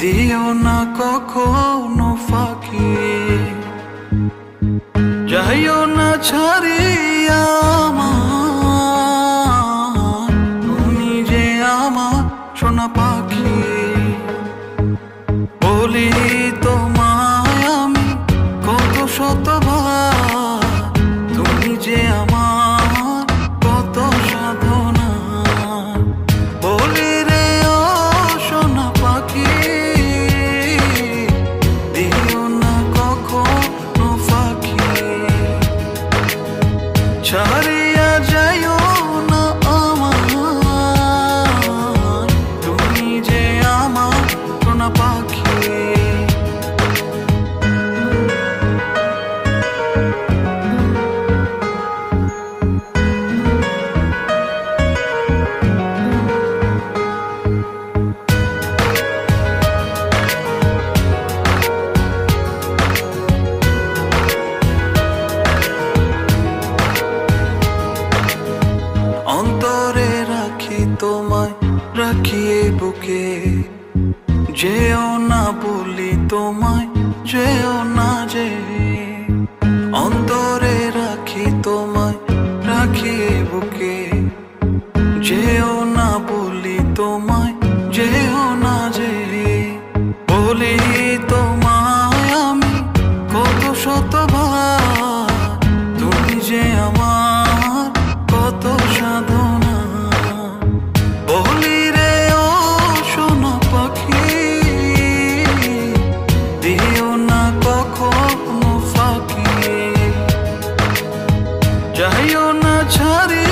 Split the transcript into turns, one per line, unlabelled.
দিও না কখনো ফাঁকি, যাইও না ছাড়িয়া আমার, তুমি যে আমার সোনা পাখি। বলি তোমায় আমি কত শতবার, তুমি যে আমার কত সাধনা। বলি রে ও সোনা পাখি, দিও না কখনো ফাঁকি, ছাড়িয়া যাইও না আমার, তুমি যে আমার সোনা পাখি। অন্তরে রাখি তোমায়, রাখিয়ে বুকে, যেও না বলি তোমায়, যেও না যে। অন্তরে রাখি তোমায়, রাখিয়ে বুকে, যেও না বলি তোমায়, যেও না যে। বলি তোমায় আমি কত শতবার, তুমি যে আমার কত সাধনা। বলি রে ও সোনা পাখি, দিও না কখনো ফাঁকি, যাইও না ছাড়ি